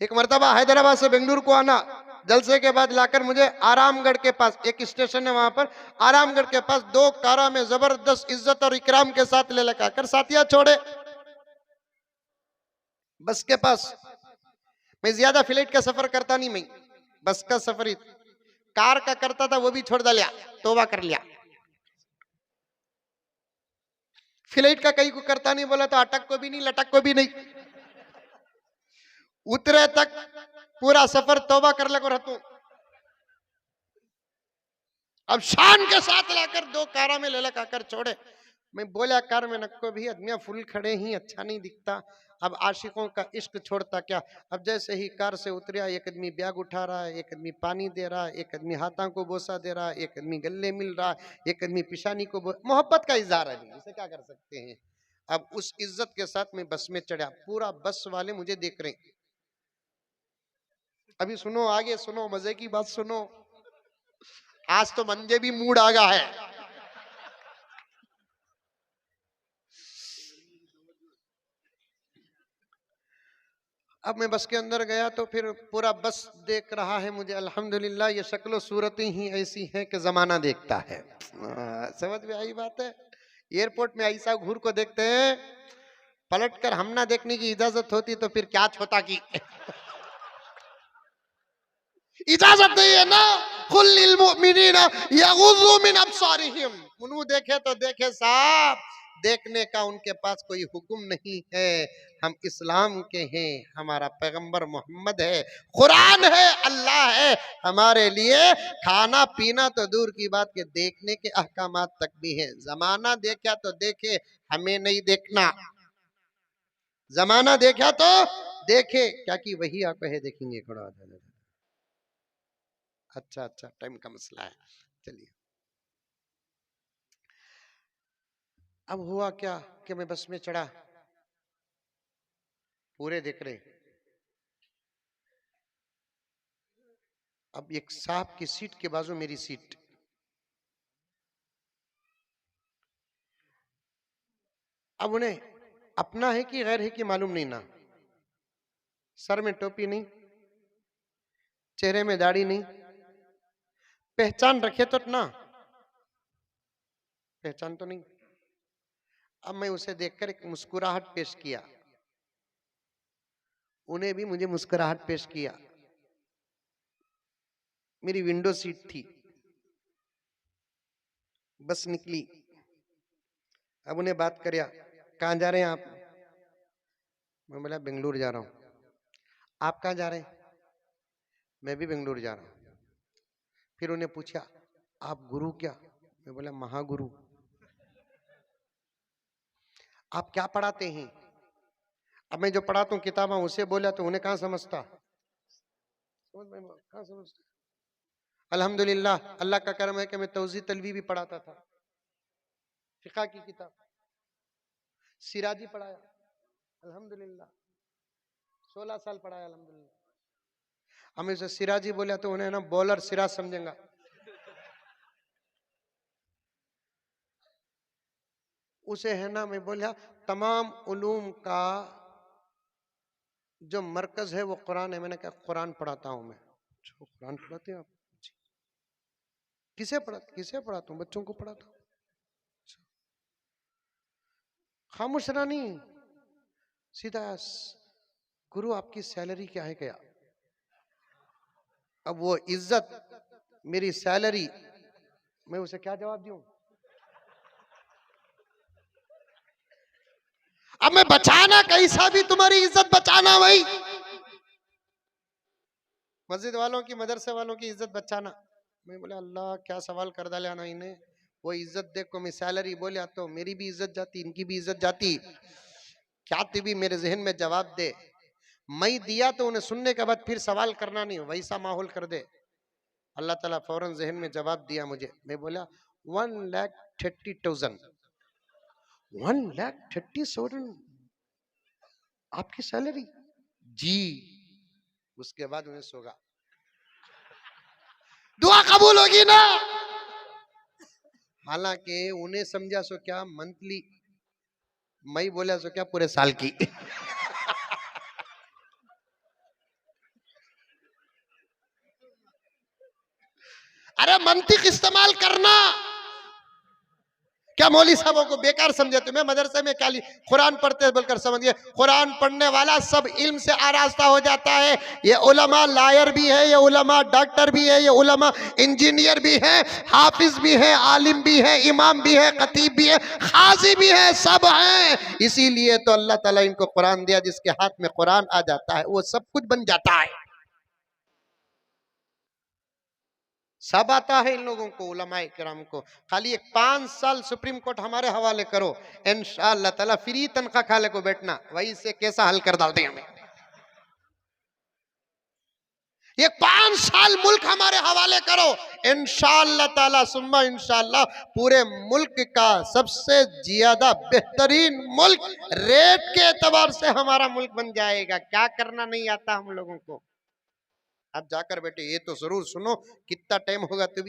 एक मर्तबा हैदराबाद से बेंगलुरु को आना, जलसे के बाद लाकर मुझे आरामगढ़ के पास एक स्टेशन है, वहां पर आरामगढ़ के पास 2 कारा में जबरदस्त इज्जत और इकराम के साथ ले लगा साथिया छोड़े बस के पास। मैं ज्यादा फ्लाइट का सफर करता नहीं, मैं बस का सफर ही कार का करता था, वो भी छोड़ डालिया, तोबा कर लिया। फ्लाइट का कहीं को करता नहीं, बोला तो अटक को भी नहीं, लटक को भी नहीं, उतरे तक पूरा सफर तौबा कर ले को रहता हूं। अब शान के साथ लाकर 2 कारा में ले लगा छोड़े। मैं बोला कार में नक्को भी आदमियां फुल खड़े ही, अच्छा नहीं दिखता। अब आशिकों का इश्क छोड़ता क्या। अब जैसे ही कार से उतरिया, एक आदमी बैग उठा रहा है, एक आदमी पानी दे रहा है, एक आदमी हाथों को बोसा दे रहा है, एक आदमी गले मिल रहा है, एक आदमी पिशानी को मोहब्बत का इजहार है, इसे क्या कर सकते हैं। अब उस इज्जत के साथ मैं बस में चढ़ा, पूरा बस वाले मुझे देख रहे हैं। अभी सुनो, आगे सुनो, मजे की बात सुनो। आज तो मंजे भी मूड आ गया है। अब मैं बस के अंदर गया तो फिर पूरा बस देख रहा है मुझे, अल्हम्दुलिल्लाह ये शक्लो सूरतें ही ऐसी हैं कि जमाना देखता है। समझ में आई बात है। एयरपोर्ट में ऐसा घूर को देखते हैं, पलट कर हम ना देखने की इजाजत होती तो फिर क्या छोटा की। इजाजत नहीं है ना। कुल लिल मुमिनीना यगुज़्ज़ू मिन अब्सारिहिम, उन्हों देखे तो देखे साहब, देखने का उनके पास कोई हुक्म नहीं है। हम इस्लाम के हैं, हमारा पैगंबर मोहम्मद है, कुरान है, अल्लाह है हमारे लिए। खाना पीना तो दूर की बात के देखने के अहकामात तक भी है। जमाना देखा तो देखे, हमें नहीं देखना। जमाना देखा तो देखे, क्या कि वही आप है देखेंगे। अच्छा अच्छा, टाइम का मसला है, चलिए। अब हुआ क्या कि मैं बस में चढ़ा, पूरे देख रहे। अब एक साहब की सीट के बाजू मेरी सीट। अब उन्हें अपना है कि गैर है कि मालूम नहीं ना। सर में टोपी नहीं, चेहरे में दाढ़ी नहीं, पहचान रखे तो ना, पहचान तो नहीं। अब मैं उसे देखकर एक मुस्कुराहट पेश किया, उन्हें भी मुझे मुस्कुराहट पेश किया। मेरी विंडो सीट थी, बस निकली। अब उन्हें बात करिया, कहाँ जा रहे हैं आप। मैं बोला बेंगलुरु जा रहा हूँ। आप कहाँ जा रहे हैं। मैं भी बेंगलुरु जा रहा हूँ। फिर उन्हें पूछा आप गुरु क्या। मैं बोला महागुरु। आप क्या पढ़ाते हैं। अब मैं जो पढ़ाता हूँ किताबा उसे बोला तो उन्हें कहाँ समझता, कहाँ समझता। अल्हम्दुलिल्लाह, अल्लाह का करम है कि मैं तौज़ीह तलवी भी पढ़ाता था, फिक़ा की किताब, सिराजी पढ़ाया अल्हम्दुलिल्लाह, 16 साल पढ़ाया अल्हम्दुलिल्लाह। हमें से सिराजी बोला तो उन्हें ना बॉलर सिराज समझेगा। उसे है ना, मैं बोला तमाम उलूम का जो मरकज है वो कुरान है। मैंने कहा कुरान पढ़ाता हूं मैं। कुरान पढ़ाते हैं आप। किसे पढ़ाता हूँ, बच्चों को पढ़ाता हूँ। खामोश रानी, सीधा गुरु आपकी सैलरी क्या है क्या। अब वो इज्जत, मेरी सैलरी, मैं उसे क्या जवाब दूं। अब मैं बचाना कैसा भी, तुम्हारी इज्जत बचाना भाई, मस्जिद वालों की, मदरसे वालों की इज्जत बचाना। मैं बोले अल्लाह क्या सवाल कर डाला ना इन्हें। वो इज्जत देखो, मैं सैलरी बोले तो मेरी भी इज्जत जाती, इनकी भी इज्जत जाती। क्या भी मेरे जहन में जवाब दे, मैं दिया तो उन्हें सुनने के बाद फिर सवाल करना नहीं, वैसा माहौल कर दे। अल्लाह ताला फौरन जहन में जवाब दिया मुझे। मैं बोला 1,30,000, 1,30,000 आपकी सैलरी जी। उसके बाद उन्हें सोगा, दुआ कबूल होगी ना। हालांकि उन्हें समझा सो क्या मंथली, मैं बोला सो क्या पूरे साल की। अरे मंतिक इस्तेमाल करना। क्या मौली साहबों को बेकार समझे? तुम्हें मदरसे में खाली कुरान पढ़ते बोलकर समझिए, कुरान पढ़ने वाला सब इल्म से आरास्ता हो जाता है। ये उलमा लायर भी है, ये उलमा डॉक्टर भी है, ये उलमा इंजीनियर भी है, हाफिज भी है, आलिम भी है, इमाम भी है, खतीब भी है, खाजी भी है, सब हैं। इसीलिए तो अल्लाह ताला इनको कुरान दिया, जिसके हाथ में कुरान आ जाता है वो सब कुछ बन जाता है, सब आता है इन लोगों को, उलमाए किराम को। खाली एक 5 साल सुप्रीम कोर्ट हमारे हवाले करो, इंशाअल्लाह ताला फ्री तनख्वाह खा ले को बैठना, वही से कैसा हल कर डालते हमें। ये 5 साल मुल्क हमारे हवाले करो, इंशाअल्लाह ताला सुम्मा इंशाअल्लाह पूरे मुल्क का सबसे ज्यादा बेहतरीन मुल्क रेट के एतबार से हमारा मुल्क बन जाएगा। क्या करना नहीं आता हम लोगों को। अब जाकर बेटे ये तो जरूर सुनो, कितना टाइम होगा तभी